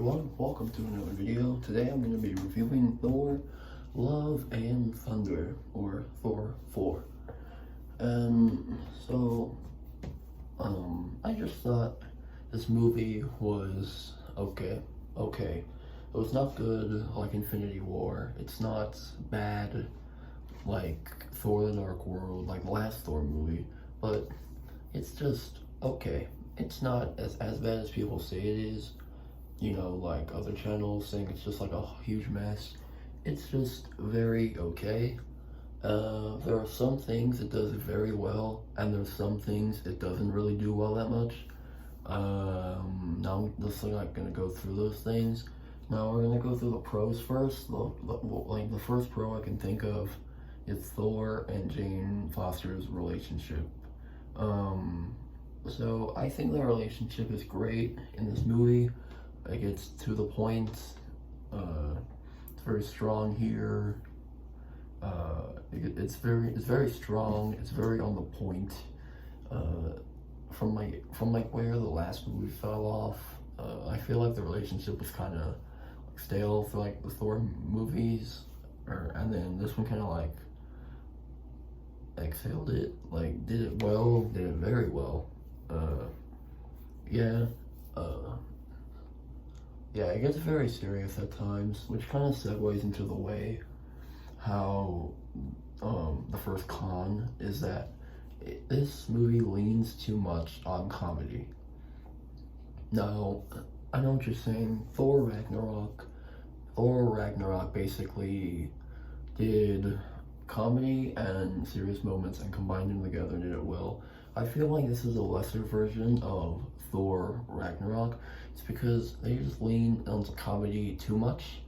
everyone, welcome to another video. Today I'm going to be reviewing Thor, Love and Thunder, or Thor 4. So, I just thought this movie was okay. It was not good like Infinity War. It's not bad like Thor the Dark World, like the last Thor movie, but it's just okay. It's not as bad as people say it is, you know, like other channels saying it's just like a huge mess. It's just very okay. There are some things it does very well, and there's some things it doesn't really do well that much. Now I'm just like gonna go through those things. Now we're gonna go through the pros first. Like the first pro I can think of is Thor and Jane Foster's relationship. So I think the relationship is great in this movie. Like, it's to the point. It's very strong here. It's very strong. It's very on the point. From where the last movie fell off, I feel like the relationship was kind of stale for like the Thor movies, and then this one kind of like exhaled it. Like, did it well, did it very well. Yeah, it gets very serious at times, which kind of segues into the way how the first con is that this movie leans too much on comedy. Now, I know what you're saying. Thor Ragnarok basically did comedy and serious moments and combined them together and did it well. I feel like this is a lesser version of Thor Ragnarok. It's because they just lean onto comedy too much.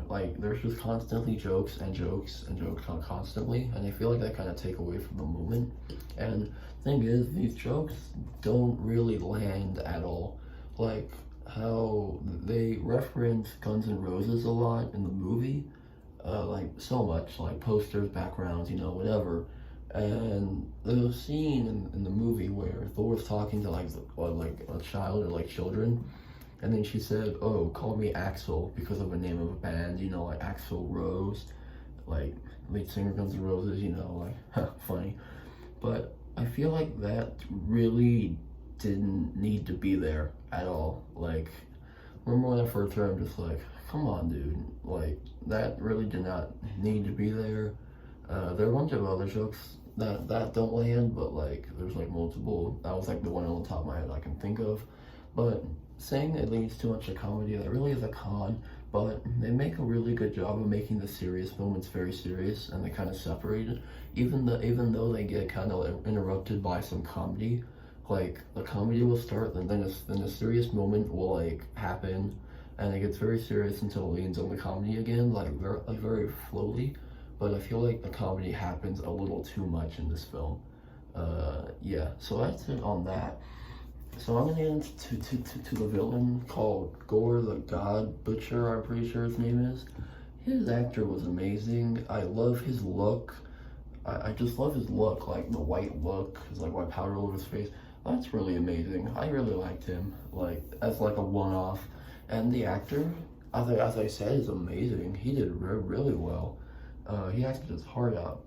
Like, there's just constantly jokes constantly, and I feel like that kind of take away from the moment. And the thing is, these jokes don't really land at all. Like, how they reference Guns N' Roses a lot in the movie, like so much, like posters, backgrounds, you know, whatever. And there's a scene in the movie where Thor's talking to like a child or like children, and then she said, "Oh, call me Axl," because of the name of a band, you know, like Axl Rose, like lead singer Guns N' Roses, you know, like funny. But I feel like that really didn't need to be there at all. Like, remember when I first heard, I'm just like, come on, dude, like that really did not need to be there. There are a bunch of other jokes that don't land, but like there's like multiple. That was like the one on the top of my head I can think of. But saying it leads too much to comedy, that really is a con. But they make a really good job of making the serious moments very serious, and they kind of separate it. Even though they get kind of interrupted by some comedy, like the comedy will start, and then a serious moment will like happen, and it gets very serious until it leans on the comedy again, like very slowly. But I feel like the comedy happens a little too much in this film. Yeah, so that's it on that. So I'm gonna get into the villain called Gore the God Butcher, I'm pretty sure his name is. His actor was amazing. I love his look. I just love his look, like the white look, his like white powder all over his face. That's really amazing. I really liked him, like as like a one-off. And the actor, as I said, is amazing. He did really well. He acted his heart out.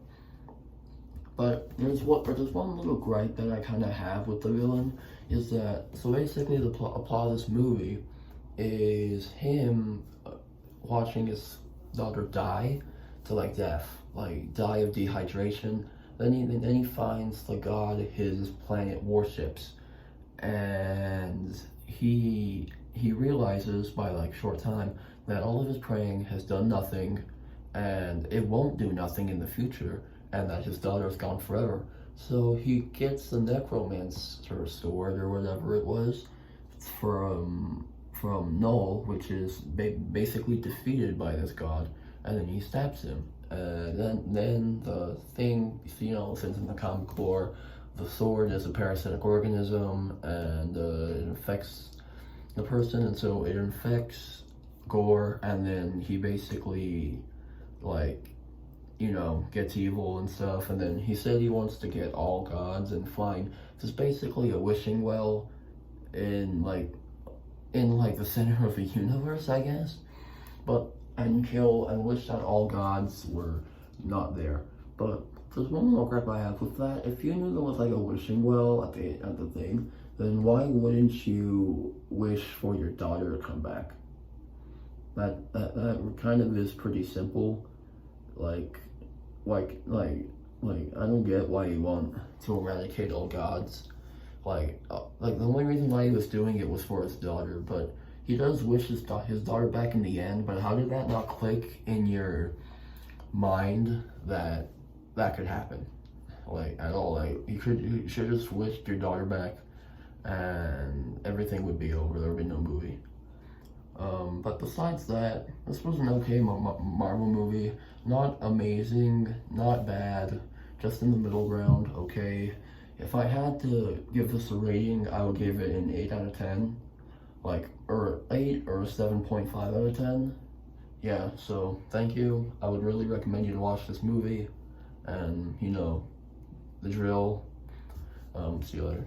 But there's one little gripe that I kind of have with the villain, is that, so basically the plot of this movie is him watching his daughter die to like death, like die of dehydration. Then he finds the god his planet worships, and he realizes by like short time that all of his praying has done nothing, and it won't do nothing in the future, and that his daughter's gone forever. So he gets the necromancer sword or whatever it was from Null, which is basically defeated by this god, and then he stabs him. Then the thing, you know, since in the comic lore, the sword is a parasitic organism, and it infects the person, and so it infects Gore, and then he basically, like, you know, gets evil and stuff. And then he said he wants to get all gods, and fine, it's basically a wishing well in like in like the center of the universe, I guess. But and kill and wish that all gods were not there. But there's one little gripe I have with that. If you knew there was like a wishing well at the thing, then why wouldn't you wish for your daughter to come back? That kind of is pretty simple. Like, like I don't get why you want to eradicate all gods. Like the only reason why he was doing it was for his daughter, but he does wish his daughter back in the end. But how did that not click in your mind that that could happen? Like at all? Like you should just wished your daughter back, and everything would be over. There would be no movie. But besides that, this was an okay Marvel movie. Not amazing, not bad, just in the middle ground, okay. If I had to give this a rating, I would give it an 8 out of 10. Like, or 8 or a 7.5 out of 10. Yeah, so thank you. I would really recommend you to watch this movie. And, you know, the drill. See you later.